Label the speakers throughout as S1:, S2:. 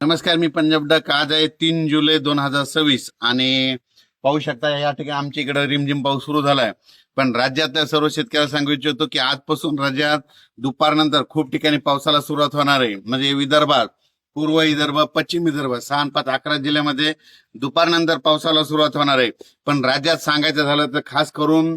S1: नमस्कार, मी पंजाब डक. आज आहे 3 जुलै 2026 आणि पाहू शकता या ठिकाणी आमच्या इकडे रिमझिम पाऊस सुरू झालाय. पण राज्यातल्या सर्व शेतकऱ्याला सांगू इच्छितो की आजपासून राज्यात दुपारनंतर खूप ठिकाणी पावसाला सुरुवात होणार आहे. म्हणजे विदर्भात, पूर्व विदर्भ, पश्चिम विदर्भ 6, 5, 11 जिल्ह्यामध्ये दुपारनंतर पावसाला सुरुवात होणार आहे. पण राज्यात सांगायचं झालं तर खास करून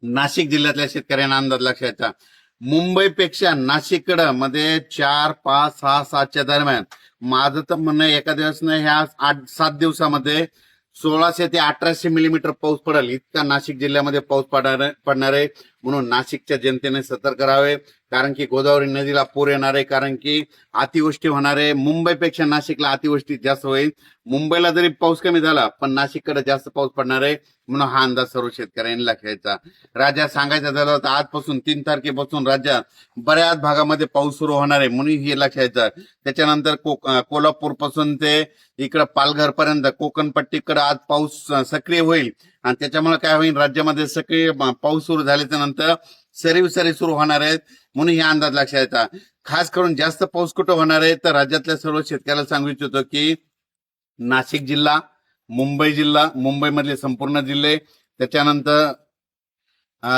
S1: नाशिक जिल्ह्यातल्या शेतकऱ्यांना अंदाज लक्षात. मुंबईपेक्षा नाशिककडं मध्ये 4, 5, 6, 7च्या दरम्यान माझं तर म्हणणं एका दिवस नाही, ह्या 8-7 दिवसामध्ये 1600 ते 1800 मिलीमीटर पाऊस पडेल इतका नाशिक जिल्ह्यामध्ये पाऊस पडणार आहे. म्हणून नाशिकच्या जनतेने सतर्क राहावे, कारण की गोदावरी नदीला पूर येणार आहे, कारण की अतिवृष्टी होणार आहे. मुंबईपेक्षा नाशिकला अतिवृष्टी जास्त होईल. मुंबईला जरी पाऊस कमी झाला पण नाशिककडे जास्त पाऊस पडणार आहे. म्हणून हा अंदाज सर्व शेतकऱ्यांनी लक्षात. राज्यात सांगायचं झालं तर आजपासून 3 तारखेपासून राज्यात बऱ्याच भागामध्ये पाऊस सुरू होणार आहे, म्हणून हे लक्षात. त्याच्यानंतर कोल्हापूर पासून ते इकडे पालघर पर्यंत कोकण पट्टीकडे आज पाऊस सक्रिय होईल आणि त्याच्यामुळे काय होईल, राज्यामध्ये सक्रिय पाऊस सुरू झाल्याच्या नंतर सरी सुरू होणार आहेत. म्हणून हे अंदाज लक्षात. खास करून जास्त पाऊस कुठं होणार आहे तर राज्यातल्या सर्व शेतकऱ्याला सांगू इच्छितो की नाशिक जिल्हा, मुंबई जिल्हा, मुंबईमधले संपूर्ण जिल्हे, त्याच्यानंतर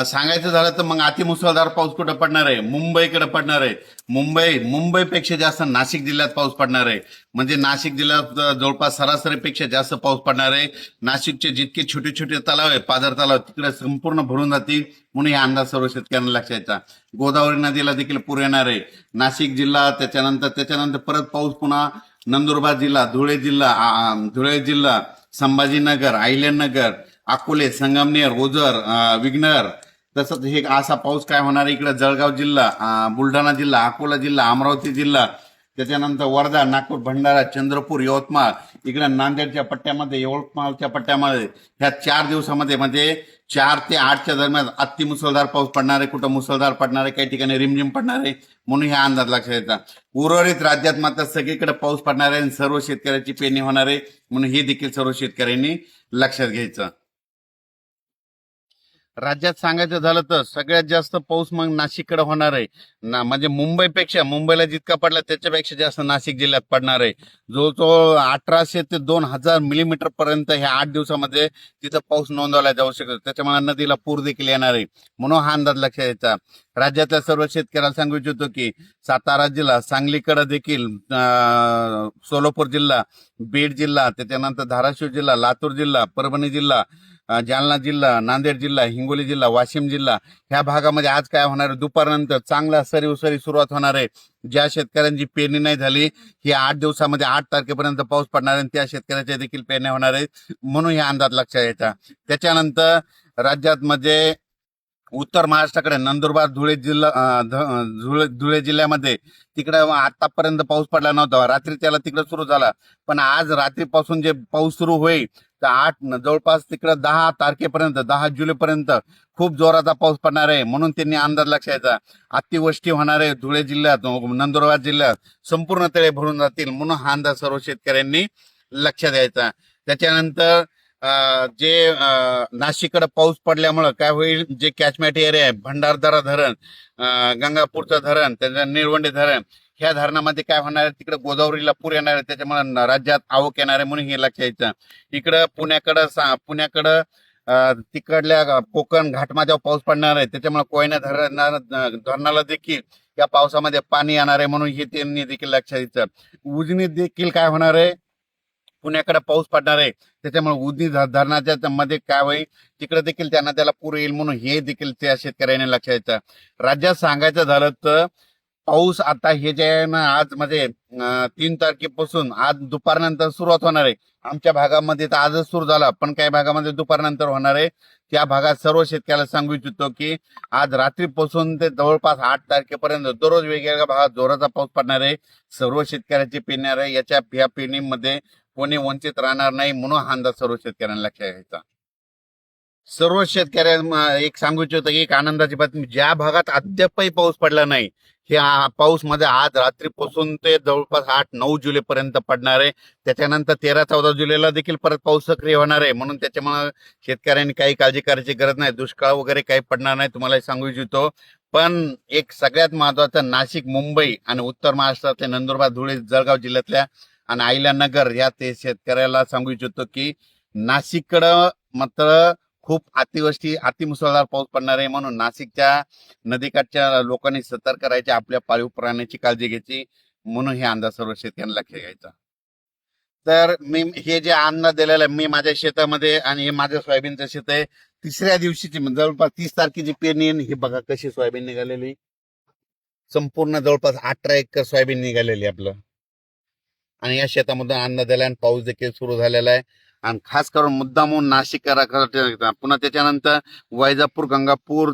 S1: सांगायचं झालं तर मग अतिमुसळधार पाऊस कुठं पडणार आहे, मुंबईकडे पडणार आहे. मुंबईपेक्षा जास्त नाशिक जिल्ह्यात पाऊस पडणार आहे. म्हणजे नाशिक जिल्ह्यात जवळपास सरासरीपेक्षा जास्त पाऊस पडणार आहे. नाशिकचे जितके छोटे छोटे तलाव आहे, पाझर तलाव, तिकडे संपूर्ण भरून जातील. म्हणून हे अंदाज सर्व शेतकऱ्यांना लक्षात. गोदावरी नदीला देखील पूर येणार आहे. नाशिक जिल्हा, त्याच्यानंतर परत पाऊस पुन्हा नंदुरबार जिल्हा, धुळे जिल्हा, संभाजीनगर, अहिल्यानगर, अकोले, संगमनेर, ओझर, विघ्नर. तसंच हे असा पाऊस काय होणार आहे इकडे जळगाव जिल्हा, बुलढाणा जिल्हा, अकोला जिल्हा, अमरावती जिल्हा, त्याच्यानंतर वर्धा, नागपूर, भंडारा, चंद्रपूर, यवतमाळ, इकडे नांदेडच्या पट्ट्यामध्ये, यवतमाळच्या पट्ट्यामध्ये ह्या 4 दिवसामध्ये म्हणजे 4 ते 8च्या दरम्यान अतिमुसळधार पाऊस पडणार आहे. कुठं मुसळधार पडणार आहे, काही ठिकाणी रिमझिम पडणार आहे. म्हणून हे अंदाज लक्षात येतात. उर्वरित राज्यात मात्र सगळीकडे पाऊस पडणार आहे आणि सर्व शेतकऱ्याची पेरणी होणार आहे. म्हणून हे देखील सर्व शेतकऱ्यांनी लक्षात घ्यायचं. राज्यात सांगायचं झालं तर सगळ्यात जास्त पाऊस मग नाशिककडे होणार आहे ना. म्हणजे मुंबईला जितका पडला त्याच्यापेक्षा जास्त नाशिक जिल्ह्यात पडणार आहे. जवळजवळ 1800 ते 2000 मिलीमीटर पर्यंत ह्या 8 दिवसामध्ये तिथं पाऊस नोंदवला जाऊ शकतो. त्याच्यामुळे नदीला पूर देखील येणार आहे. म्हणून हा अंदाज लक्षात यायचा. राज्यातल्या सर्व शेतकऱ्याला सांगू इच्छितो की सातारा जिल्हा, सांगलीकडे देखील, सोलापूर जिल्हा, बीड जिल्हा, त्याच्यानंतर धाराशिव जिल्हा, लातूर जिल्हा, परभणी जिल्हा, जालना जिल्हा, नांदेड जिल्हा, हिंगोली जिल्हा, वाशिम जिल्हा, ह्या भागामध्ये आज काय होणार आहे, दुपारनंतर चांगला सरी सुरुवात होणार आहे. ज्या शेतकऱ्यांची पेरणी नाही झाली ही 8 दिवसामध्ये 8 तारखेपर्यंत पाऊस पडणार आहे, त्या शेतकऱ्याच्या देखील पेरण्या होणार आहेत. म्हणून हे अंदाज लक्षात यायचा. त्याच्यानंतर राज्यात म्हणजे उत्तर महाराष्ट्राकडे नंदुरबार, धुळे जिल्ह्यामध्ये तिकडे आतापर्यंत पाऊस पडला नव्हता. रात्री त्याला तिकडे सुरू झाला, पण आज रात्रीपासून जे पाऊस सुरू होईल तर जवळपास तिकडे 10 तारखेपर्यंत, 10 जुलैपर्यंत खूप जोराचा पाऊस पडणार आहे. म्हणून त्यांनी अंदाज लक्षात. अतिवृष्टी होणार आहे धुळे जिल्ह्यात, नंदुरबार जिल्ह्यात संपूर्ण तळे भरून जातील. म्हणून हा अंदाज सर्व शेतकऱ्यांनी लक्षात द्यायचा. त्याच्यानंतर जे नाशिककडे पाऊस पडल्यामुळं काय होईल, जे कॅचमेंट एरिया आहे, भंडारदरा धरण, गंगापूरचं धरण, त्याच्या निळवंडे धरण, ह्या धरणामध्ये काय होणार आहे, तिकडे गोदावरीला पूर येणार आहे. त्याच्यामुळे राज्यात आवक येणार आहे. म्हणून हे लक्षात यायचं. इकडं पुण्याकडं तिकडल्या कोकण घाटमाथ्यावर पाऊस पडणार आहे. त्याच्यामुळे कोयना धरणाला देखील या पावसामध्ये पाणी येणार आहे. म्हणून हे त्यांनी देखील लक्षात यायचं. उजनीत देखील काय होणार आहे, पुण्याकडे पाऊस पडणार आहे. त्याच्यामुळे उजनी धरणाच्या मध्ये काय होईल, तिकडे देखील त्यांना त्याला पूर येईल. म्हणून हे देखील त्या शेतकऱ्यांनी लक्षात यायचं. राज्यात सांगायचं झालं तर पाऊस आता हे जे आहे ना, आज म्हणजे 3 तारखेपासून आज दुपारनंतर सुरुवात होणार आहे. आमच्या भागामध्ये तर आजच सुरू झाला, पण काही भागामध्ये दुपारनंतर होणार आहे. त्या भागात सर्व शेतकऱ्याला सांगू इच्छितो की आज रात्रीपासून ते जवळपास 8 तारखेपर्यंत दररोज वेगवेगळ्या भागात जोराचा पाऊस पडणार आहे. सर्व शेतकऱ्याची पेरणी आहे. या पेरणीमध्ये कोणी वंचित राहणार नाही. म्हणून हा अंदाज सर्व शेतकऱ्यांना लक्षात घ्यायचा. सर्व शेतकऱ्यांना एक सांगू इच्छितो की एक आनंदाची बातमी, ज्या भागात अद्यापही पाऊस पडला नाही, हे पाऊस मध्ये आज रात्रीपासून ते जवळपास 8-9 जुलैपर्यंत पडणार आहे. त्याच्यानंतर 13-14 जुलैला देखील परत पाऊस सक्रिय होणार आहे. म्हणून त्याच्यामुळे शेतकऱ्यांनी काही काळजी करायची गरज नाही. दुष्काळ वगैरे काही पडणार नाही, तुम्हाला सांगू इच्छितो. पण एक सगळ्यात महत्वाचं, नाशिक, मुंबई आणि उत्तर महाराष्ट्रातल्या नंदुरबार, धुळे, जळगाव जिल्ह्यातल्या आणि अहिल्यानगर या ते शेतकऱ्याला सांगू इच्छितो की नाशिककडं मात्र खूप अतिवृष्टी अतिमुसळधार पाऊस पडणार आहे, म्हणून नाशिकच्या नदीकाठच्या लोकांनी सतर्क राहायचे, आपल्या पाळीव प्राण्याची काळजी घ्यायची, म्हणून हे अंदाज सर्व शेतकऱ्यांना लक्ष घ्यायचा. तर मी हे जे अन्न दिलेलं आहे मी माझ्या शेतामध्ये, आणि हे माझं सोयाबीनचं शेत आहे, तिसऱ्या दिवशीची म्हणजे जवळपास 30 तारखेची पेरणी आहे. हे बघा कशी सोयाबीन निघालेली, संपूर्ण जवळपास 18 एकर सोयाबीन निघालेली आपलं. आणि या शेतामधून अन्न दिलं आणि पाऊस देखील सुरू झालेला आहे. आणि खास करून मुद्दामून नाशिक पुन्हा त्याच्यानंतर वैजापूर, गंगापूर,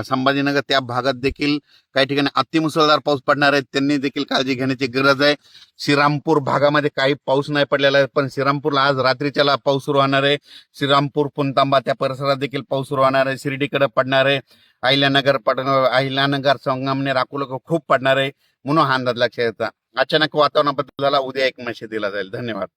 S1: संभाजीनगर त्या भागात देखील काही ठिकाणी अतिमुसळधार पाऊस पडणार आहे, त्यांनी देखील काळजी घेण्याची गरज आहे. श्रीरामपूर भागामध्ये काही पाऊस नाही पडलेला आहे, पण श्रीरामपूरला आज रात्रीच्याला पाऊस सुरू होणार आहे. श्रीरामपूर, पुणतांबा त्या परिसरात देखील पाऊस सुरू होणार आहे. शिर्डीकडे पडणार आहे. अहिल्यानगर, संगमनेर, अकोला खूप पडणार आहे, म्हणून हा अंदाज लक्षात येतात. अचानक वातावरण बदल झाला, उद्या एक मेसेज दिला जाईल. धन्यवाद.